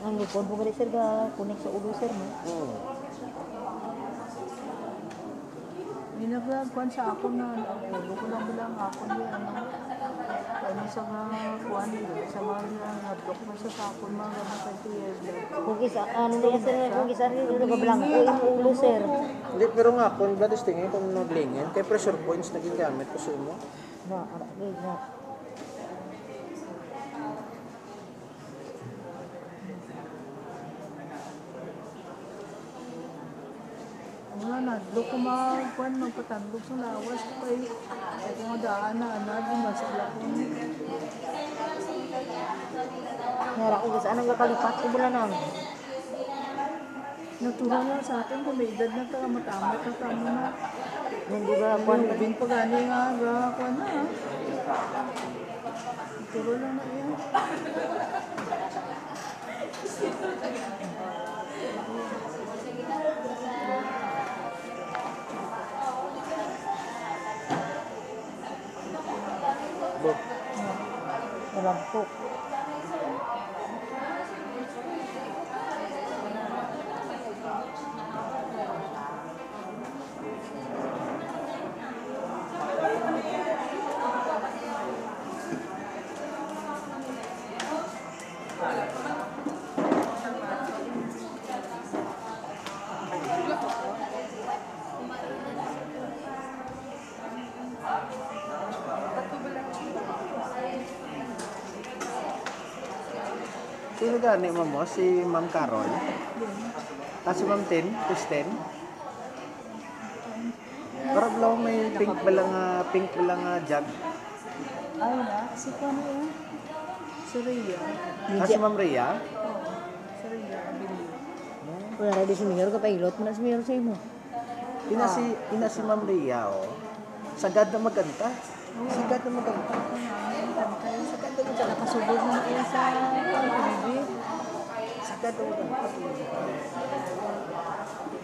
Ang lupon po gali sir ga kunik sa ulo sir no. Ninagkuhan sa ako na ulo ko lang bilang ako di ano sa mga kuhan sa mga hadlok na sa ako mga 20 years lang. Kung isa ano na sir kung isa rin ga blanco yung ulo sir. Hindi, pero nga kung blood stingin, kung naglingin, kay pressure points naging gamit ko sa mo. Na ara na. Wala na, do ko magkuhan magpatandog sa lawas ko kay kung daan na di masala ko. Nara ko sa anong gakalipat ko bula nang. Natural na sa atin kung may edad na taga matamat na tamo na. Hindi ba kuan Bin pa gani nga kuhan na. Natural lang na yan. Look, Malampok. sino gani mo? Si Ma'am Carol? Si Ma'am Kristen? Parang lang may pink ba lang jug. Ay na, si kuhan na yan. Si Rhea. Si Ma'am Rhea? Si Rhea, abili. Wala ra di si Mayor ka pailot mo na si Mayor sa imo. Ina si Ma'am Rhea, oh. Sagad na magkanta. Sagad na magkanta. Sagad na magkanta. Nakasubod na kaya sa TV. Sagad na magkanta.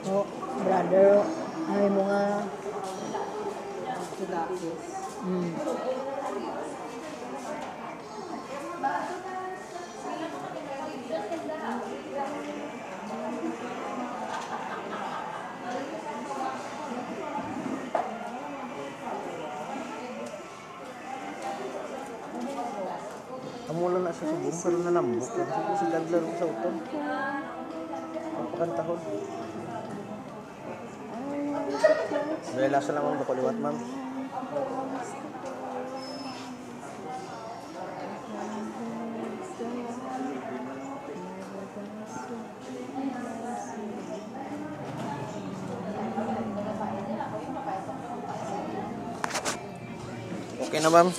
Oh, brother, ay mo nga. Tulakis. Amulan na sa subong, pero nalambok. Sagad laro sa utong. Pagpakantahon. Dahil lasa lang ang bakaliwat, ma'am. Okay na, ma'am.